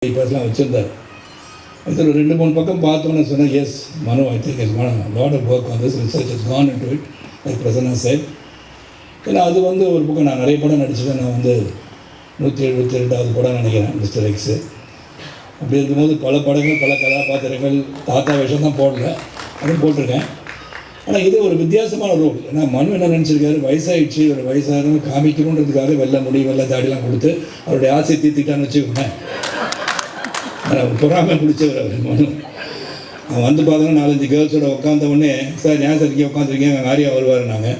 கீப்பர்ஸ்லாம் வச்சுருந்தார். அதில் 2-3 பக்கம் பார்த்தோன்னு சொன்னேன், yes Manu, I think is lot of work on this, research is gone into it like Prasanna said. ஏன்னா அது வந்து ஒரு பக்கம் நான் நிறைய படம் நடிச்சுட்டேன். நான் வந்து 172வது படம் நினைக்கிறேன் மிஸ்டர் எக்ஸு. அப்படி இருக்கும்போது பல படங்கள், பல கதாபாத்திரங்கள், தாத்தா வேஷம் தான் போடல, அதுவும் போட்டிருக்கேன். ஆனால் இது ஒரு வித்தியாசமான ரோல். ஏன்னா மனு என்ன நினச்சிருக்காரு, வயசாகிடுச்சு, ஒரு வயசாக காமிக்கணுன்றதுக்காக வெள்ளை முடி வெள்ளை தாடிலாம் கொடுத்து அவருடைய ஆசை தீர்த்திட்டான்னு வச்சுக்கோங்க. பொறாமை பிடிச்சவர் அவர் மனு. அவன் வந்து பார்த்தோன்னா 4-5 கேர்ள்ஸோட உட்காந்த உடனே, சார் ஏன் சார் இங்கே உட்காந்துருக்கீங்க, அங்கே ஆரியா வருவார். நாங்கள்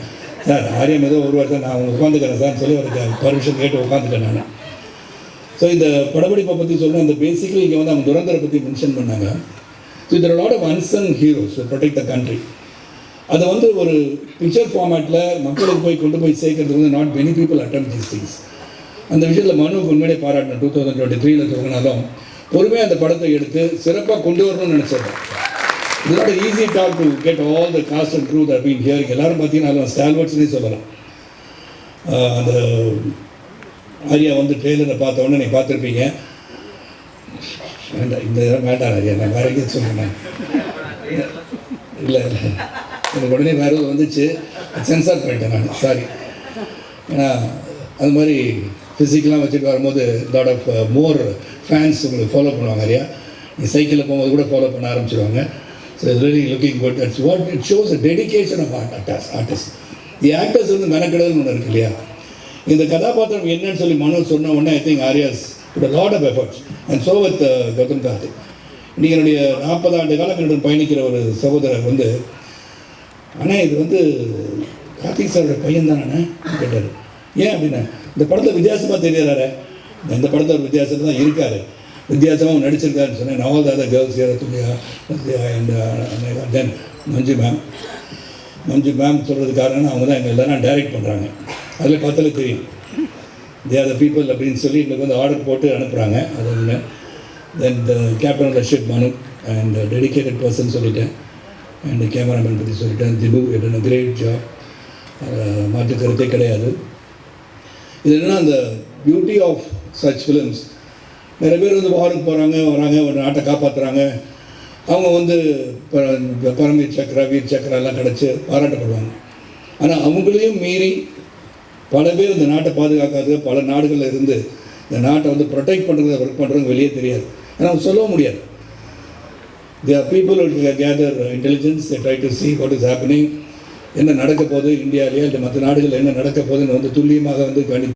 சார் ஆரியம் ஏதோ வருவார் சார், நான் அவங்க உட்காந்துக்கிறேன் சார்னு சொல்லி அவருக்கு பர்மிஷன் கேட்டு உட்காந்துட்டேன் நான். ஸோ இந்த படப்பிடிப்பை பற்றி சொல்கிறேன். இந்த பேசிக்கலி இங்கே வந்து அவங்க துரந்தரை பற்றி மென்ஷன் பண்ணாங்க. ஸோ இதில் lot of unsung heroes protect the country. அதை வந்து ஒரு பிக்சர் ஃபார்மேட்டில் மக்களுக்கு கொண்டு போய் சேர்க்கறது வந்து not many people attempt these things. அந்த விஷயத்தில் மனுவுக்கு உண்மையிலே பாராட்டினேன். 2023 தொடங்கினாலும் பொறுமையாக அந்த படத்தை எடுத்து சிறப்பாக கொண்டு வரணும்னு நினச்சிருக்கேன். இது not easy task to get all the cast and crew that been hearing. எல்லோரும் பார்த்தீங்கன்னா ஸ்டால்வர்ட்ஸ்னே சொல்லலாம். அந்த ஆரியா வந்து ட்ரெயிலரை பார்த்த உடனே நீங்கள் பார்த்துருப்பீங்க. வேண்டாம், இந்த இடம் வேண்டாம் ஆரியா, நான் வேறு எங்கேயும் சொல்லுங்கள். இல்லை எனக்கு உடனே வேறு வந்துச்சு, சென்சார் பண்ணிட்டேன் நான், சாரி. ஏன்னா அது மாதிரி ஃபிசிக்கெலாம் வச்சுட்டு வரும்போது லாட் ஆஃப் மோர் ஃபேன்ஸ் உங்களுக்கு ஃபாலோ பண்ணுவாங்க இல்லையா. நீ சைக்கிளில் போகும்போது கூட ஃபாலோ பண்ண ஆரம்பிச்சிடுவாங்க. So it's very looking good. That's what it shows a dedication of artist. The actors வந்து மெனக்கெடல்னு ஒன்று இருக்கு இல்லையா. இந்த கதாபாத்திரம் என்னன்னு சொல்லி மனு சொன்ன உடனே I think Arya's with lot of efforts and so with Gautham Karthik. இன்றைக்கி என்னுடைய 40 ஆண்டு காலம் என்னுடன் பயணிக்கிற ஒரு சகோதரர் வந்து, ஆனால் இது வந்து கார்த்திக் சாரோட பையன் தானே கேட்டார். ஏன் அப்படின்னா, இந்த படத்தில் வித்தியாசமாக தெரியாதாரு, இந்த படத்தில் ஒரு வித்தியாசமாக தான் இருக்கார், வித்தியாசமாக நடிச்சிருக்காருன்னு சொன்னேன். All the other girls here, துல்லியா அண்ட் தென் மஞ்சு மேம் சொல்கிறது காரணம் அவங்க தான் எங்கள் எல்லோரும் டைரக்ட் பண்ணுறாங்க. அதில் பார்த்தாலே தெரியும் தே ஆர் த பீப்புள் அப்படின்னு சொல்லி எங்களுக்கு வந்து ஆர்டர் போட்டு அனுப்புகிறாங்க. அது ஒன்று. Then the captain of the ship Manu and dedicated person சொல்லிட்டேன். அண்ட் கேமராமேன் பற்றி சொல்லிட்டேன், திபு இட் கிரேட் ஜாப், மாற்று கருத்தே கிடையாது. இது என்னென்னா அந்த பியூட்டி ஆஃப் சச் ஃபிலிம்ஸ். நிறைய பேர் வந்து வாருக்கு போகிறாங்க, வராங்க, ஒரு நாட்டை காப்பாற்றுறாங்க. அவங்க வந்து பரமவீர் சக்ரா, வீர் சக்ரா எல்லாம் கிடச்சி பாராட்டப்படுவாங்க. ஆனால் அவங்களையும் மீறி பல பேர் இந்த நாட்டை பாதுகாக்காது, பல நாடுகளில் இருந்து இந்த நாட்டை வந்து ப்ரொடெக்ட் பண்ணுறத ஒர்க் பண்ணுறவங்க வெளியே தெரியாது. ஆனால் அவங்க சொல்லவும் முடியாது. There are people who gather intelligence, they try to see what is happening, என்ன நடக்க போகுது இந்தியாவிலேயே இல்லை மற்ற நாடுகளில் என்ன நடக்க போகுதுன்னு வந்து துல்லியமாக வந்து